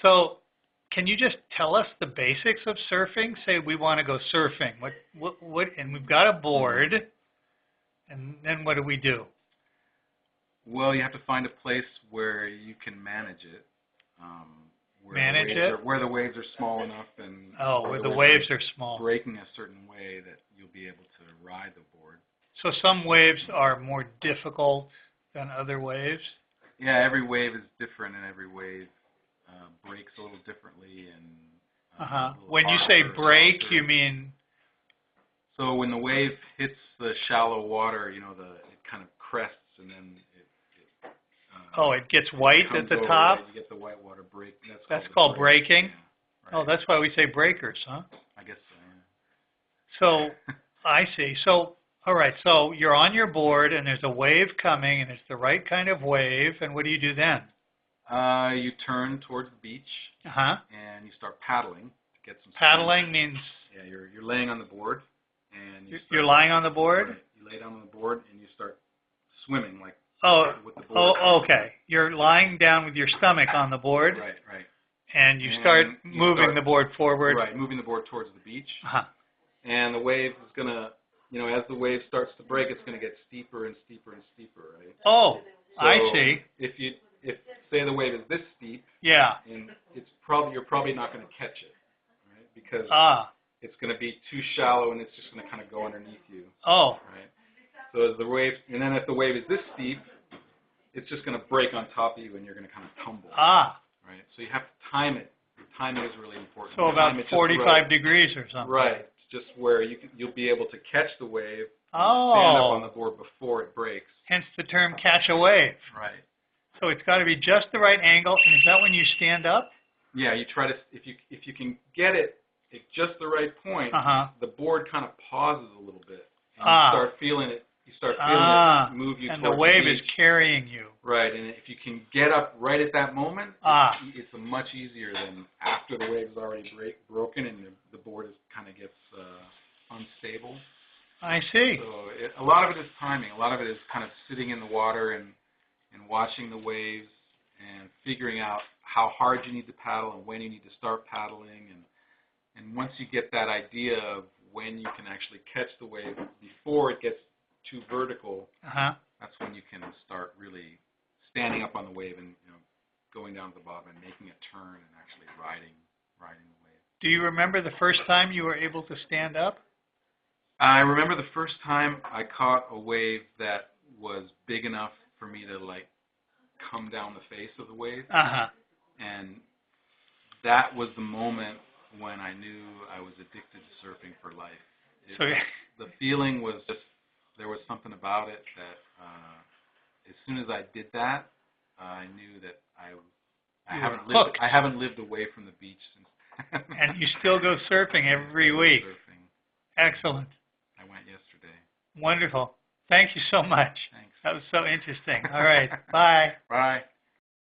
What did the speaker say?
So can you just tell us the basics of surfing? Say we want to go surfing. And we've got a board, and then what do we do? Well, you have to find a place where you can manage it. Where the waves are small enough and where the waves are small, breaking a certain way that you'll be able to ride the board. So some waves are more difficult than other waves? Yeah, every wave is different, and every wave breaks a little differently. And when you say break, you mean? So when the wave hits the shallow water, it kind of crests, and then it gets white at the top? You get the white water break. That's called breaking? Yeah, right. Oh, that's why we say breakers, huh? I guess so, yeah. So, I see. So, all right, so you're on your board, and there's a wave coming, and it's the right kind of wave, and what do you do then? You turn towards the beach, and you start paddling to get some Paddling means? Yeah, you're laying on the board. And you're lying on the board? Right. You lay down on the board, and you start swimming, like, with the board. Oh, okay. You're lying down with your stomach on the board. Right. And you start moving the board forward. Right, moving the board towards the beach. And the wave is going to, as the wave starts to break, it's going to get steeper and steeper and steeper, right? Oh, so I see. If say the wave is this steep, and you're probably not going to catch it, right? Because it's going to be too shallow, and it's just going to kind of go underneath you. Oh. Right. So as the wave, and then if the wave is this steep, it's just going to break on top of you, and you're going to kind of tumble. Right. So you have to time it. The timing is really important. So about 45 degrees or something. Right. Just where you'll be able to catch the wave. Stand up on the board before it breaks. Hence the term catch a wave. Right. So it's got to be just the right angle. And is that when you stand up? Yeah. You try to if you can get it at just the right point. The board kind of pauses a little bit. And you start feeling it. You start feeling it move you towards the beach. And the wave is carrying you. Right, and if you can get up right at that moment, it's much easier than after the wave is already broken and the board kind of gets unstable. I see. So a lot of it is timing. A lot of it is kind of sitting in the water and watching the waves and figuring out how hard you need to paddle and when you need to start paddling. And once you get that idea of when you can actually catch the wave before it gets too vertical, that's when you can start really standing up on the wave and going down to the bottom and making a turn and actually riding the wave. Do you remember the first time you were able to stand up? I remember the first time I caught a wave that was big enough for me to come down the face of the wave. And that was the moment when I knew I was addicted to surfing for life. The feeling was just, there was something about it that as soon as I did that, I knew that I haven't lived away from the beach since. And you still go surfing every week? Surfing. Excellent. I went yesterday. Wonderful. Thank you so much. Thanks. That was so interesting. All right. Bye. Bye.